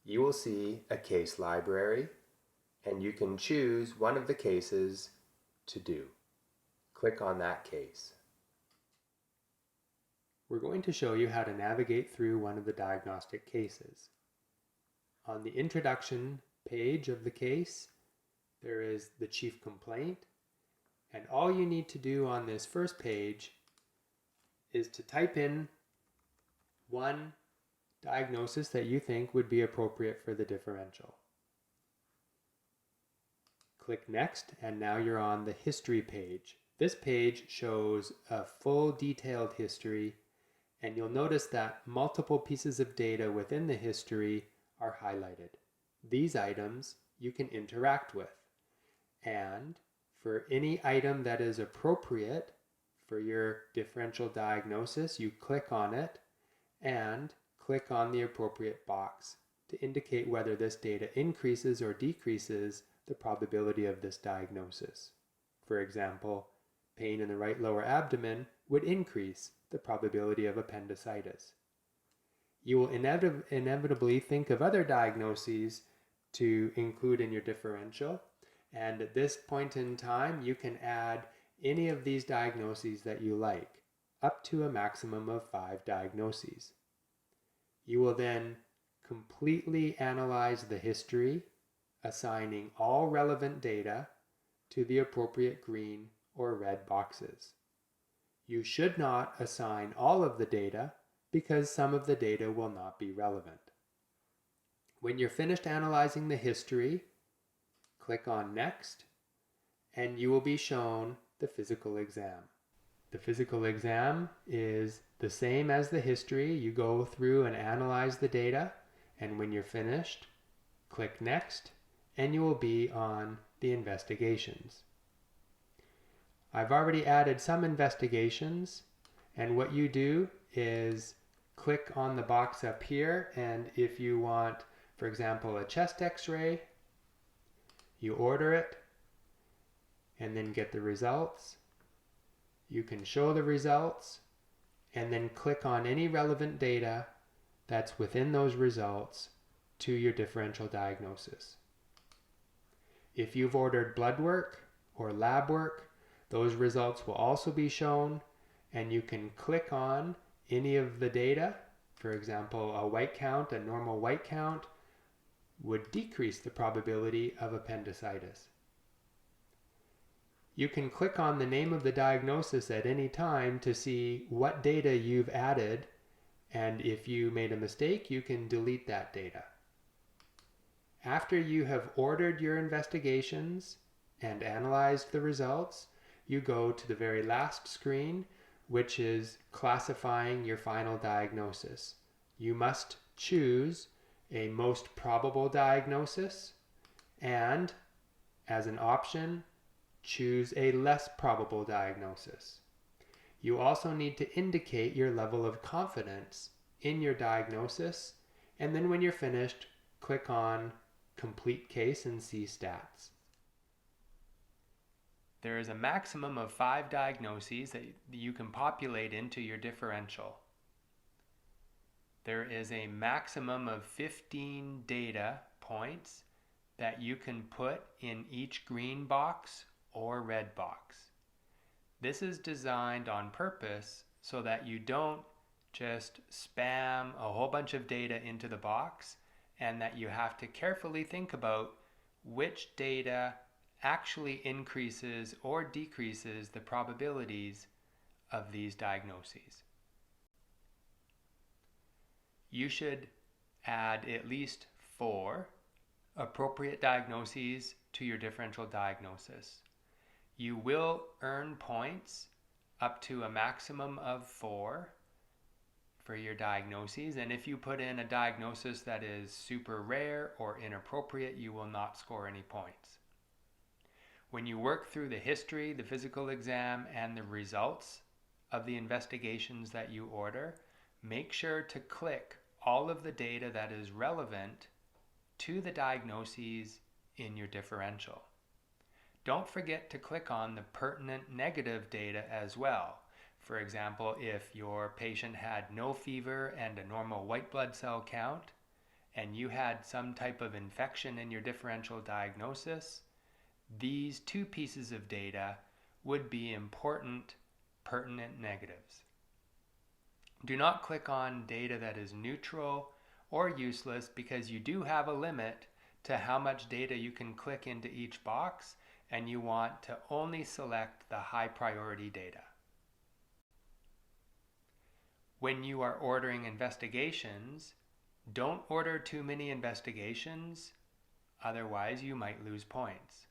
you will see a case library, and you can choose one of the cases to do. Click on that case. We're going to show you how to navigate through one of the diagnostic cases. On the introduction page of the case, there is the chief complaint, and all you need to do on this first page is to type in one diagnosis that you think would be appropriate for the differential. Click Next, and now you're on the history page. This page shows a full detailed history, and you'll notice that multiple pieces of data within the history are highlighted. These items you can interact with, and for any item that is appropriate for your differential diagnosis, you click on it and click on the appropriate box to indicate whether this data increases or decreases the probability of this diagnosis. For example, pain in the right lower abdomen would increase the probability of appendicitis. You will inevitably think of other diagnoses to include in your differential, and at this point in time you can add any of these diagnoses that you like, up to a maximum of 5 diagnoses. You will then completely analyze the history, assigning all relevant data to the appropriate green or red boxes. You should not assign all of the data because some of the data will not be relevant. When you're finished analyzing the history, click on Next, and you will be shown the physical exam. The physical exam is the same as the history. You go through and analyze the data, and when you're finished, click Next, and you will be on the investigations. I've already added some investigations, and what you do is click on the box up here, and if you want, for example, a chest x-ray, you order it and then get the results. You can show the results and then click on any relevant data that's within those results to your differential diagnosis. If you've ordered blood work or lab work, those results will also be shown, and you can click on any of the data. For example, a white count, a normal white count, would decrease the probability of appendicitis. You can click on the name of the diagnosis at any time to see what data you've added, and if you made a mistake, you can delete that data. After you have ordered your investigations and analyzed the results, you go to the very last screen, which is classifying your final diagnosis. You must choose a most probable diagnosis, and as an option, choose a less probable diagnosis. You also need to indicate your level of confidence in your diagnosis, and then when you're finished, click on Complete Case and see Stats. There is a maximum of 5 diagnoses that you can populate into your differential. There is a maximum of 15 data points that you can put in each green box or red box. This is designed on purpose so that you don't just spam a whole bunch of data into the box, and that you have to carefully think about which data actually increases or decreases the probabilities of these diagnoses. You should add at least 4 appropriate diagnoses to your differential diagnosis. You will earn points up to a maximum of 4 for your diagnoses, and if you put in a diagnosis that is super rare or inappropriate, you will not score any points. When you work through the history, the physical exam, and the results of the investigations that you order, make sure to click all of the data that is relevant to the diagnoses in your differential. Don't forget to click on the pertinent negative data as well. For example, if your patient had no fever and a normal white blood cell count, and you had some type of infection in your differential diagnosis, these two pieces of data would be important, pertinent negatives. Do not click on data that is neutral or useless, because you do have a limit to how much data you can click into each box, and you want to only select the high priority data. When you are ordering investigations, don't order too many investigations, otherwise you might lose points.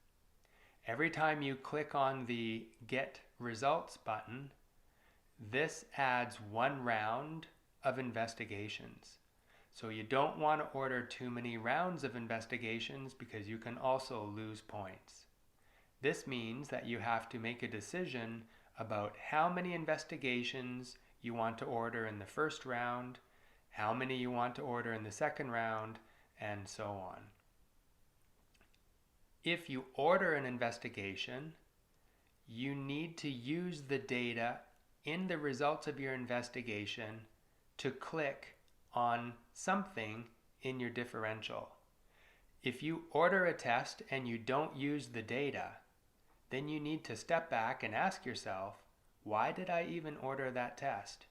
Every time you click on the Get Results button, this adds one round of investigations. So you don't want to order too many rounds of investigations, because you can also lose points. This means that you have to make a decision about how many investigations you want to order in the first round, how many you want to order in the second round, and so on. If you order an investigation, you need to use the data in the results of your investigation to click on something in your differential. If you order a test and you don't use the data, then you need to step back and ask yourself, why did I even order that test?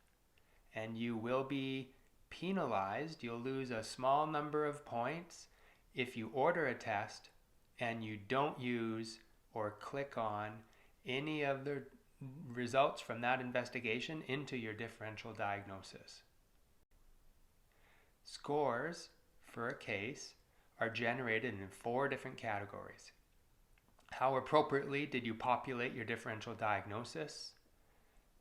And you will be penalized. You'll lose a small number of points if you order a test and you don't use or click on any of the results from that investigation into your differential diagnosis. Scores for a case are generated in 4 different categories. How appropriately did you populate your differential diagnosis?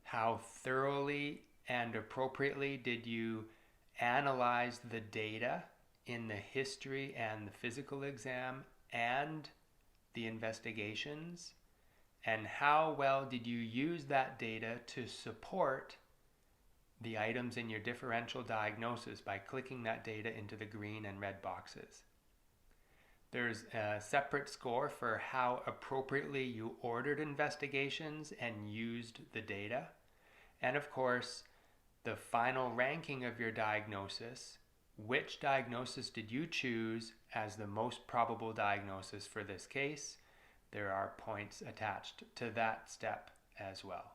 How thoroughly and appropriately did you analyze the data in the history and the physical exam and the investigations? And how well did you use that data to support the items in your differential diagnosis by clicking that data into the green and red boxes? There's a separate score for how appropriately you ordered investigations and used the data. And of course, the final ranking of your diagnosis. Which diagnosis did you choose as the most probable diagnosis for this case? There are points attached to that step as well.